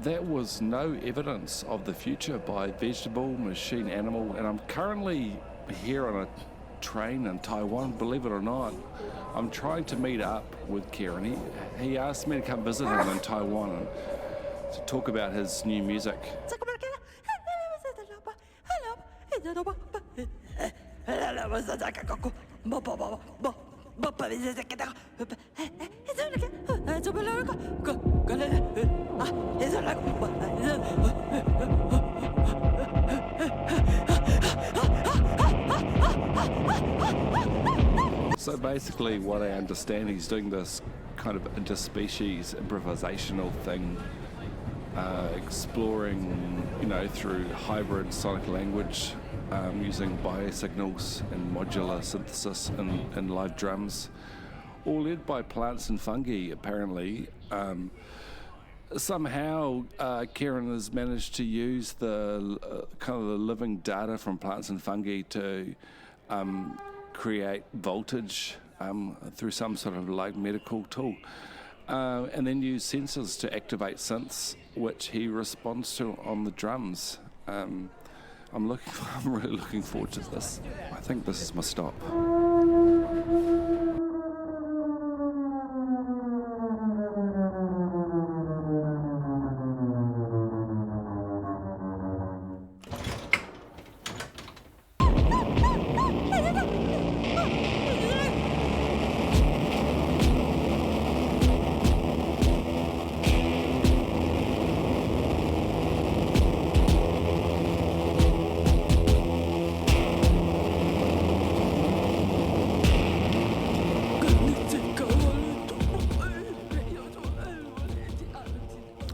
That was No Evidence of the Future by Vegetable.Machine.Animal, and I'm currently here on a train in Taiwan, believe it or not. I'm trying to meet up with Kieran. He asked me to come visit him in Taiwan and to talk about his new music. So basically what I understand, he's doing this kind of interspecies improvisational thing, exploring, through hybrid sonic language, using biosignals and modular synthesis and live drums, all led by plants and fungi, apparently. Somehow, Kieran has managed to use the kind of the living data from plants and fungi to create voltage through some sort of like medical tool, and then use sensors to activate synths, which he responds to on the drums. I'm really looking forward to this. I think this is my stop.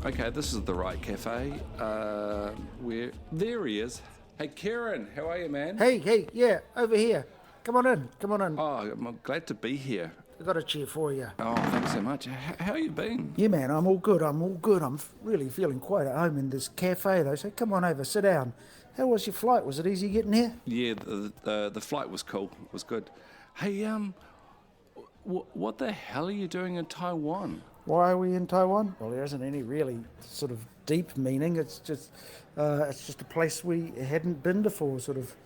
Okay, this is the right cafe. There he is. Hey, Kieran, how are you, man? Hey, yeah, over here. Come on in. Oh, I'm glad to be here. I've got a chair for you. Oh, thanks so much. How you been? Yeah, man, I'm all good. I'm really feeling quite at home in this cafe, though, so come on over, sit down. How was your flight? Was it easy getting here? Yeah, the flight was cool. It was good. Hey, what the hell are you doing in Taiwan? Why are we in Taiwan? Well, there isn't any really sort of deep meaning. It's just a place we hadn't been before, sort of.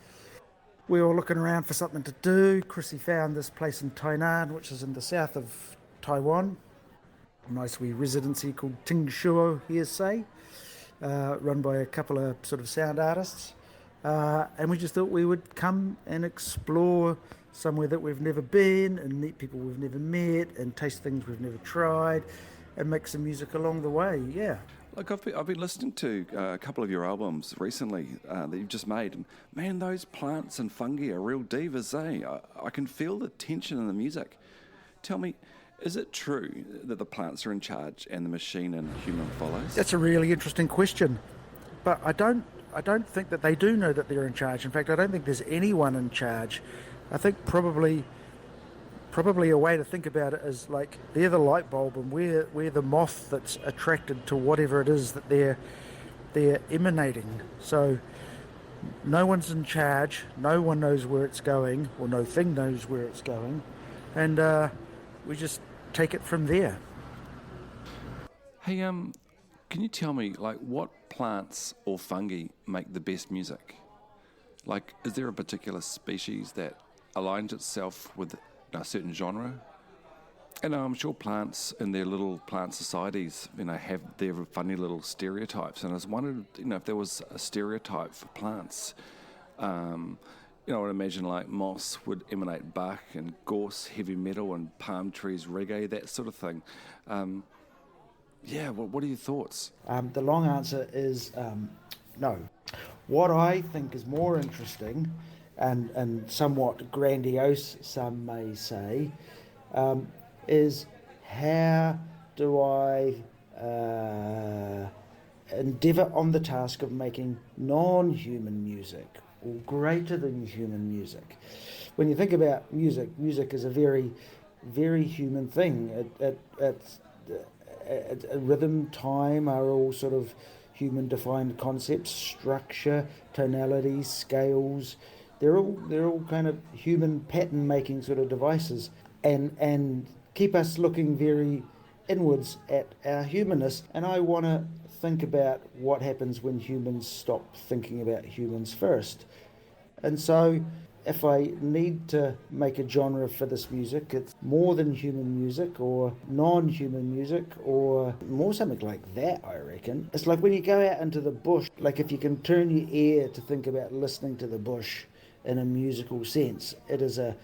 We were looking around for something to do. Chrissy found this place in Tainan, which is in the south of Taiwan. A nice wee residency called Tingshuo Hearsay, run by a couple of sort of sound artists. And we just thought we would come and explore somewhere that we've never been and meet people we've never met and taste things we've never tried and make some music along the way, yeah. Look, I've been listening to a couple of your albums recently that you've just made, and man, those plants and fungi are real divas, eh? I can feel the tension in the music. Tell me, is it true that the plants are in charge and the machine and human follows? That's a really interesting question, but I don't I don't think that they do know that they're in charge. In fact, I don't think there's anyone in charge. I think probably a way to think about it is like they're the light bulb and we're the moth that's attracted to whatever it is that they're emanating. So no one's in charge, no one knows where it's going, or no thing knows where it's going, and we just take it from there. Hey, can you tell me, like, what plants or fungi make the best music? Like, is there a particular species that aligns itself with a certain genre? And I'm sure plants in their little plant societies, have their funny little stereotypes. And I was wondering, if there was a stereotype for plants. I would imagine like moss would emanate Bach and gorse heavy metal and palm trees reggae, that sort of thing. What are your thoughts? The long answer is no. What I think is more interesting and somewhat grandiose, some may say, is how do I endeavour on the task of making non-human music or greater than human music. When you think about music, music is a very, very human thing. It's rhythm, time are all sort of human-defined concepts. Structure, tonality, scales. They're all kind of human pattern-making sort of devices, and keep us looking very inwards at our humanness. And I want to think about what happens when humans stop thinking about humans first. And so if I need to make a genre for this music, it's more than human music or non-human music or more something like that, I reckon. It's like when you go out into the bush, like if you can turn your ear to think about listening to the bush in a musical sense, it is a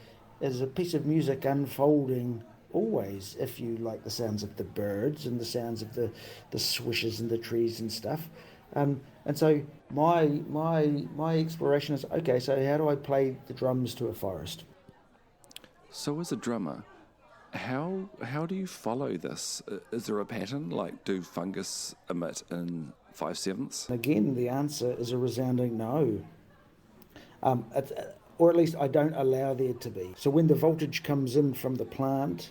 piece of music unfolding always, if you like the sounds of the birds and the sounds of the swishes in the trees and stuff. And so my exploration is, okay, so how do I play the drums to a forest? So as a drummer, how do you follow this? Is there a pattern? Like, do fungus emit in 5/7? Again, the answer is a resounding no. Or at least I don't allow there to be. So when the voltage comes in from the plant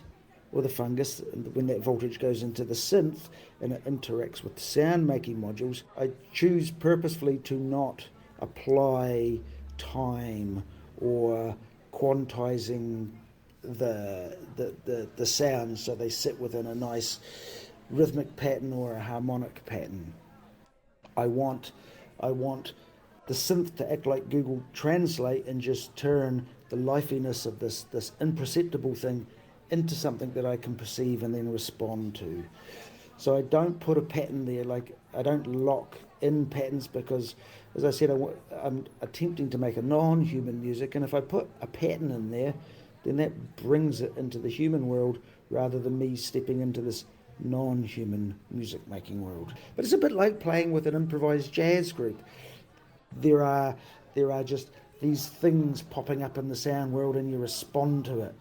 or the fungus, and when that voltage goes into the synth and it interacts with the sound-making modules, I choose purposefully to not apply time or quantizing the sounds so they sit within a nice rhythmic pattern or a harmonic pattern. I want the synth to act like Google Translate and just turn the lifiness of this imperceptible thing into something that I can perceive and then respond to. So I don't put a pattern there, like I don't lock in patterns, because, as I said, I'm attempting to make a non-human music, and if I put a pattern in there, then that brings it into the human world rather than me stepping into this non-human music making world. But it's a bit like playing with an improvised jazz group. There are just these things popping up in the sound world, and you respond to it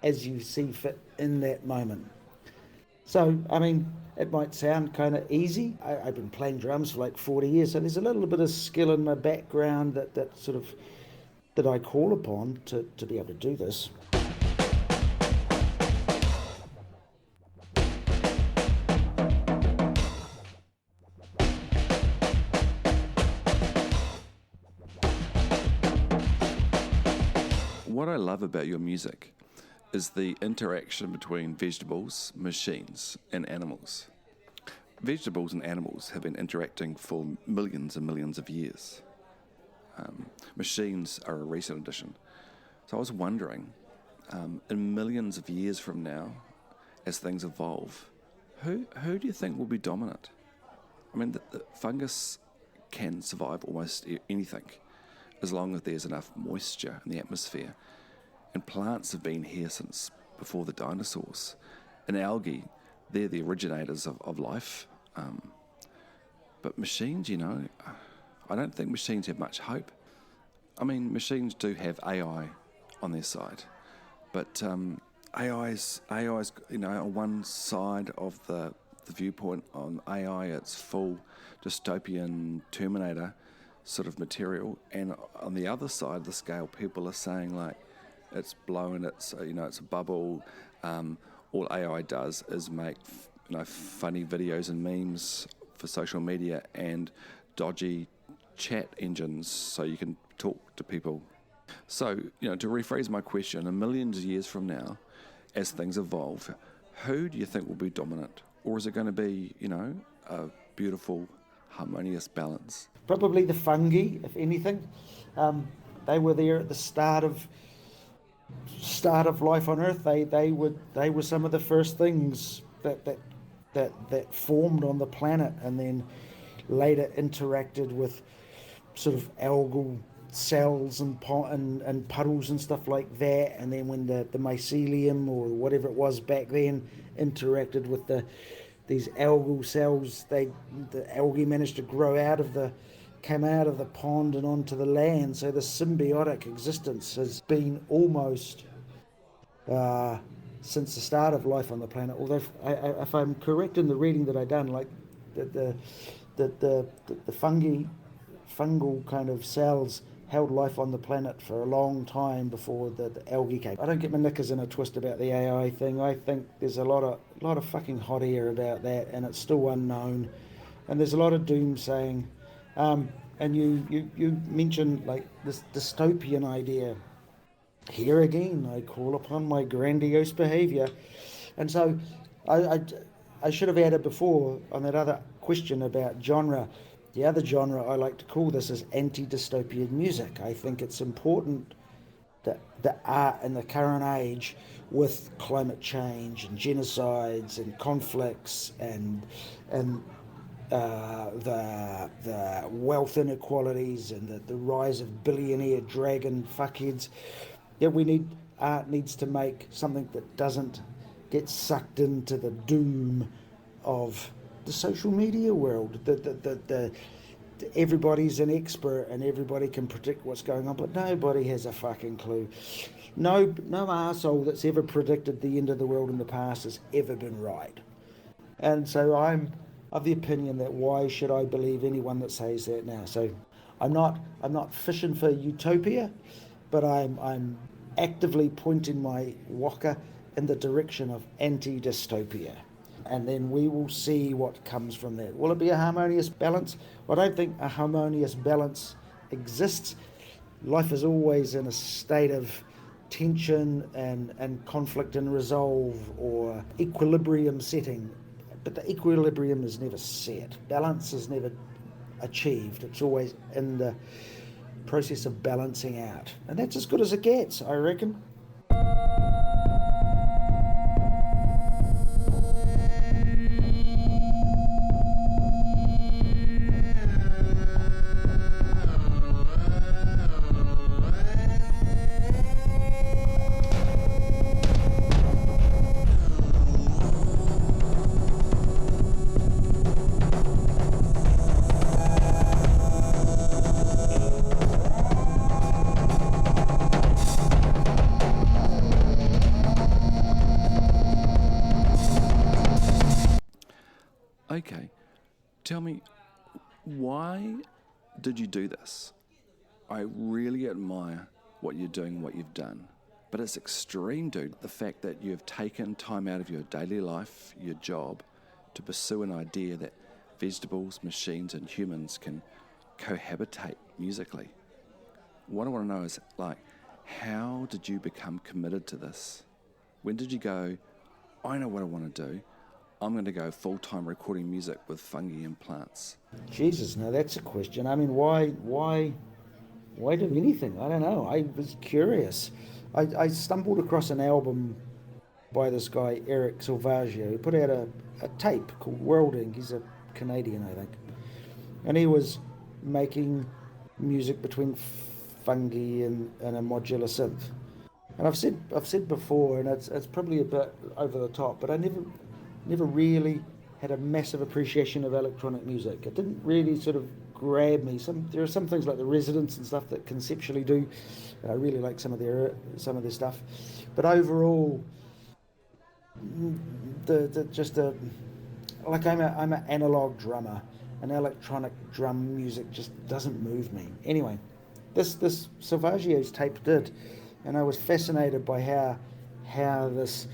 as you see fit in that moment. So, I mean, it might sound kind of easy. I've been playing drums for like 40 years, so there's a little bit of skill in my background that I call upon to be able to do this. What I love about your music is the interaction between vegetables, machines, and animals. Vegetables and animals have been interacting for millions and millions of years. Machines are a recent addition. So I was wondering, in millions of years from now, as things evolve, who do you think will be dominant? I mean, the fungus can survive almost anything, as long as there's enough moisture in the atmosphere. And plants have been here since before the dinosaurs. And algae, they're the originators of life. But machines, I don't think machines have much hope. I mean, machines do have AI on their side. But AI's, on one side of the viewpoint on AI, it's full dystopian Terminator sort of material, and on the other side of the scale, people are saying like it's blowing, it's it's a bubble. All AI does is make funny videos and memes for social media and dodgy chat engines so you can talk to people. So, to rephrase my question, a million years from now, as things evolve, who do you think will be dominant? Or is it going to be, a beautiful, harmonious balance? Probably the fungi, if anything. They were there at the start of life on Earth. They were some of the first things that formed on the planet, and then later interacted with sort of algal cells and puddles and stuff like that. And then when the mycelium or whatever it was back then interacted with these algal cells, the algae managed to came out of the pond and onto the land. So the symbiotic existence has been almost since the start of life on the planet. Although, if I'm correct in the reading that I've done, like the fungal kind of cells held life on the planet for a long time before the algae came. I don't get my knickers in a twist about the AI thing. I think there's a lot of fucking hot air about that, and it's still unknown, and there's a lot of doomsaying. And you mentioned like this dystopian idea. Here again, I call upon my grandiose behaviour. And so I should have added before on that other question about genre. The other genre I like to call this is anti-dystopian music. I think it's important that the art in the current age, with climate change and genocides and conflicts and the wealth inequalities and the rise of billionaire dragon fuckheads, art needs to make something that doesn't get sucked into the doom of the social media world. Everybody's an expert and everybody can predict what's going on, but nobody has a fucking clue. No arsehole that's ever predicted the end of the world in the past has ever been right. And so I'm of the opinion that why should I believe anyone that says that now? So I'm not fishing for utopia, but I'm actively pointing my waka in the direction of anti-dystopia. And then we will see what comes from that. Will it be a harmonious balance? Well, I don't think a harmonious balance exists. Life is always in a state of tension and conflict and resolve, or equilibrium setting. But the equilibrium is never set. Balance is never achieved. It's always in the process of balancing out. And that's as good as it gets, I reckon. Okay, tell me, why did you do this? I really admire what you're doing, what you've done, but it's extreme, dude. The fact that you've taken time out of your daily life, your job, to pursue an idea that vegetables, machines, and humans can cohabitate musically. What I want to know is, like, how did you become committed to this? When did you go, I know what I want to do, I'm going to go full-time recording music with fungi and plants? Jesus, now that's a question. I mean, why do anything? I don't know. I was curious. I stumbled across an album by this guy, Eric Salvaggio. He put out a tape called Worlding. He's a Canadian, I think. And he was making music between fungi and a modular synth. And I've said before, and it's probably a bit over the top, but I never really had a massive appreciation of electronic music. It didn't really sort of grab me. There are some things like The Residents and stuff that conceptually do, and I really like some of their stuff. But overall, I'm an analog drummer, and electronic drum music just doesn't move me. Anyway, this Salvaggio's tape did, and I was fascinated by how this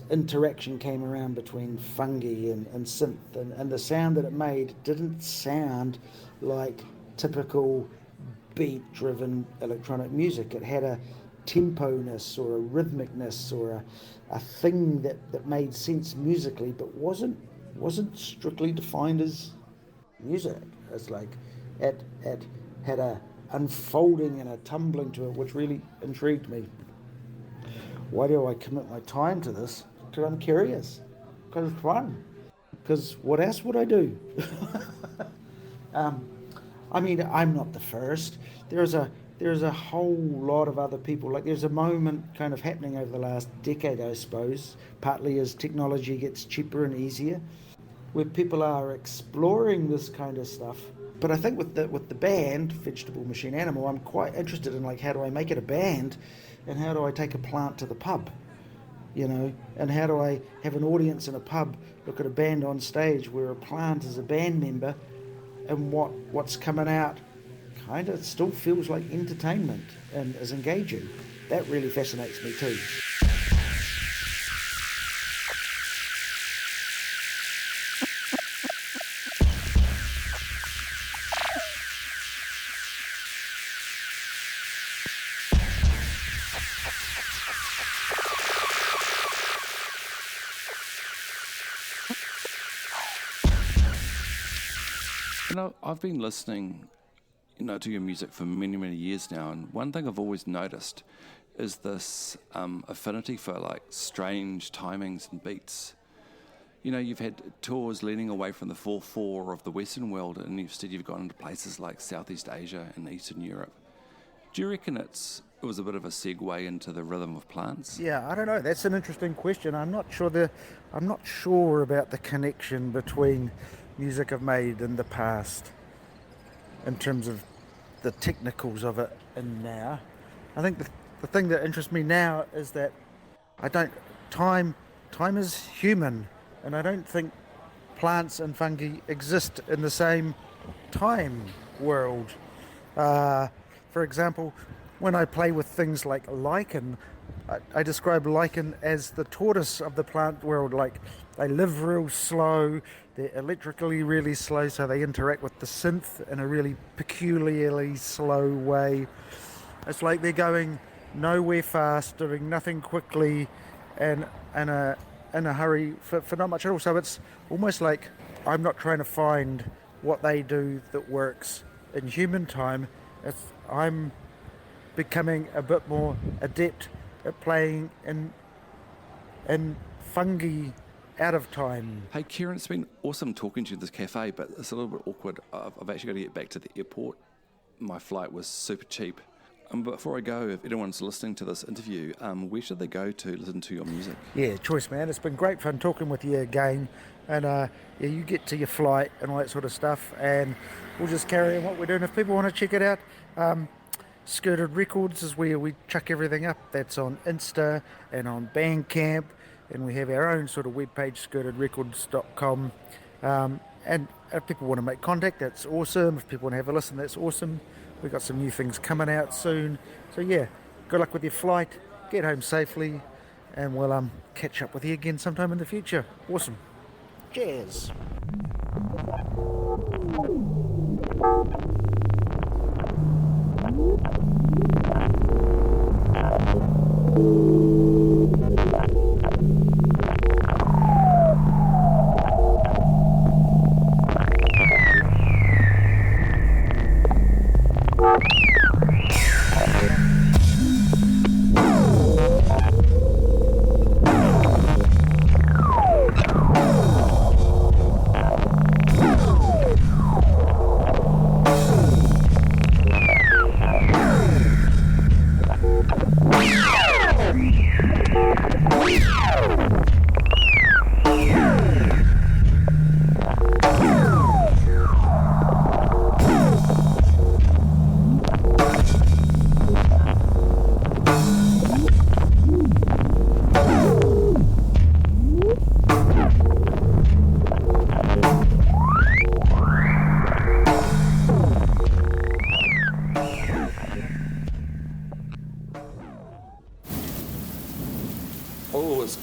interaction came around between fungi and synth, and the sound that it made didn't sound like typical beat-driven electronic music. It had a tempo-ness or a rhythmicness or a thing that made sense musically, but wasn't strictly defined as music. It's like it had a unfolding and a tumbling to it, which really intrigued me. Why do I commit my time to this? Because I'm curious. Because it's fun. Because what else would I do? I mean, I'm not the first. There's a whole lot of other people. Like, there's a moment kind of happening over the last decade, I suppose, partly as technology gets cheaper and easier, where people are exploring this kind of stuff. But I think with the band, Vegetable.Machine.Animal, I'm quite interested in, like, how do I make it a band, and how do I take a plant to the pub, and how do I have an audience in a pub look at a band on stage where a plant is a band member, and what's coming out kind of still feels like entertainment and is engaging. That really fascinates me too. I've been listening, to your music for many, many years now, and one thing I've always noticed is this affinity for, like, strange timings and beats. You've had tours leaning away from the 4/4 of the Western world, and instead you've gone into places like Southeast Asia and Eastern Europe. Do you reckon it was a bit of a segue into the rhythm of plants? Yeah, I don't know. That's an interesting question. I'm not sure about the connection between music I've made in the past in terms of the technicals of it and now. I think the thing that interests me now is that time is human, and I don't think plants and fungi exist in the same time world. For example, when I play with things like lichen, I describe lichen as the tortoise of the plant world. Like, they live real slow, they're electrically really slow, so they interact with the synth in a really peculiarly slow way. It's like they're going nowhere fast, doing nothing quickly, and in a hurry for not much at all. So it's almost like I'm not trying to find what they do that works in human time. I'm becoming a bit more adept at playing in fungi out of time. Hey Kieran, it's been awesome talking to you at this cafe, but it's a little bit awkward. I've actually got to get back to the airport. My flight was super cheap. But before I go, if anyone's listening to this interview, where should they go to listen to your music? Yeah, choice, man. It's been great fun talking with you again. And you get to your flight and all that sort of stuff, and we'll just carry on what we're doing. If people want to check it out, Skirted Records is where we chuck everything up. That's on Insta and on Bandcamp, and we have our own sort of webpage, skirtedrecords.com. And if people want to make contact, that's awesome. If people want to have a listen, that's awesome. We've got some new things coming out soon. So yeah, good luck with your flight. Get home safely, and we'll catch up with you again sometime in the future. Awesome. Cheers.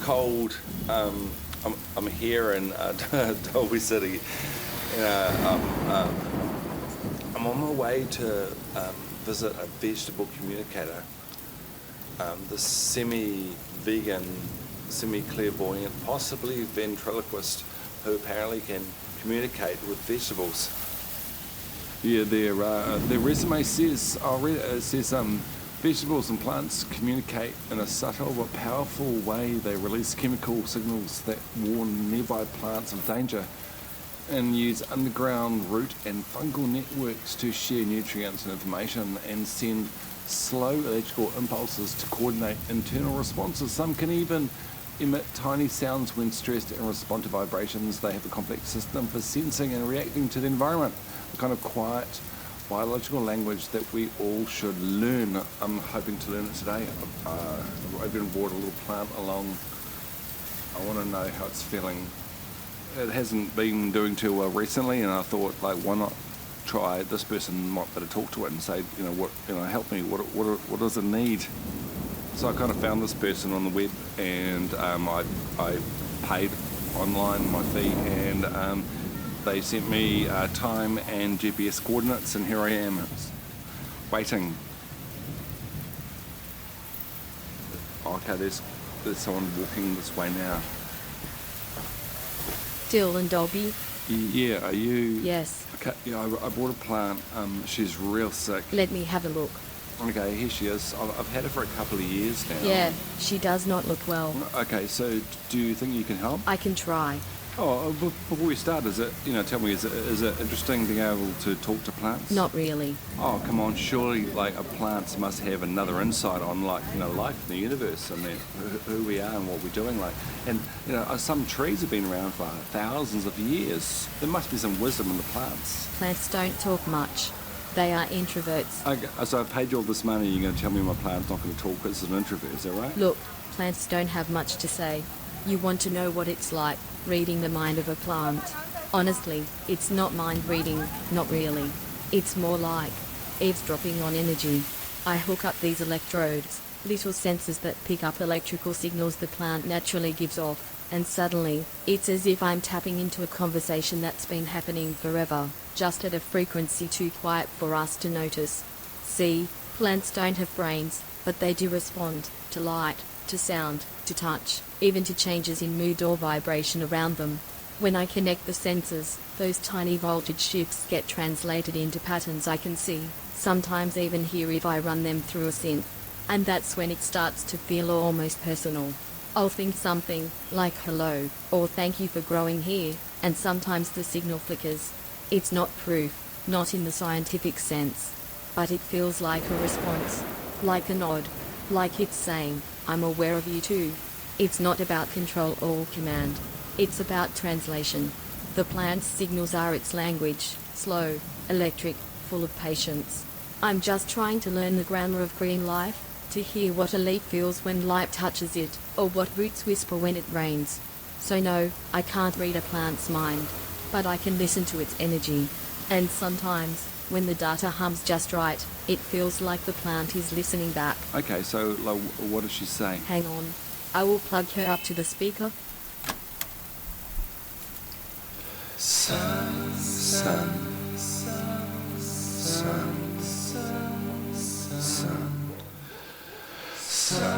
cold. I'm here in Dolby City. I'm on my way to visit a vegetable communicator, the semi-vegan, semi-clairvoyant, possibly ventriloquist, who apparently can communicate with vegetables. Yeah, their resume says, I'll read it, it says vegetables and plants communicate in a subtle but powerful way. They release chemical signals that warn nearby plants of danger and use underground root and fungal networks to share nutrients and information and send slow electrical impulses to coordinate internal responses. Some can even emit tiny sounds when stressed and respond to vibrations. They have a complex system for sensing and reacting to the environment, a kind of quiet biological language that we all should learn. I'm hoping to learn it today. I've even brought a little plant along. I want to know how it's feeling. It hasn't been doing too well recently, and I thought, like, why not try this person? Might better talk to it and say, help me. What does it need? So I kind of found this person on the web, and I paid online my fee, and they sent me time and GPS coordinates, and here I am, waiting. Okay, there's someone walking this way now. Dill and Dobby. Yeah, are you? Yes. Okay, yeah, I bought a plant. She's real sick. Let me have a look. Okay, here she is. I've had her for a couple of years now. Yeah, she does not look well. Okay, so do you think you can help? I can try. Oh, before we start, tell me, is it interesting being able to talk to plants? Not really. Oh, come on, surely, like, plants must have another insight on, like, life in the universe and who we are and what we're doing, like. And, some trees have been around for thousands of years. There must be some wisdom in the plants. Plants don't talk much. They are introverts. Okay, so I've paid you all this money, you're going to tell me my plant's not going to talk because it's an introvert, is that right? Look, plants don't have much to say. You want to know what it's like, reading the mind of a plant. Honestly, it's not mind reading, not really. It's more like eavesdropping on energy. I hook up these electrodes, little sensors that pick up electrical signals the plant naturally gives off, and suddenly, it's as if I'm tapping into a conversation that's been happening forever, just at a frequency too quiet for us to notice. See, plants don't have brains, but they do respond to light, to sound, to touch, even to changes in mood or vibration around them. When I connect the sensors, those tiny voltage shifts get translated into patterns I can see, sometimes even hear if I run them through a synth. And that's when it starts to feel almost personal. I'll think something like hello, or thank you for growing here, and sometimes the signal flickers. It's not proof, not in the scientific sense, but it feels like a response, like a nod, like it's saying, I'm aware of you too. It's not about control or command. It's about translation. The plant's signals are its language, slow, electric, full of patience. I'm just trying to learn the grammar of green life, to hear what a leaf feels when light touches it, or what roots whisper when it rains. So no, I can't read a plant's mind, but I can listen to its energy. And sometimes, when the data hums just right, it feels like the plant is listening back. Okay, so like, what does she say? Hang on. I will plug her up to the speaker. Sun, sun, sun, sun, sun, sun, sun,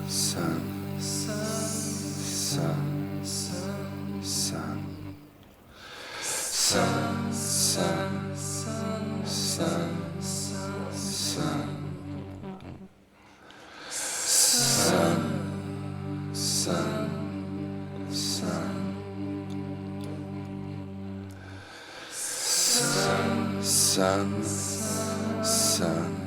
sun, sun, sun, sun, sun, sun, sun, sun, sun, sun, sun, sun,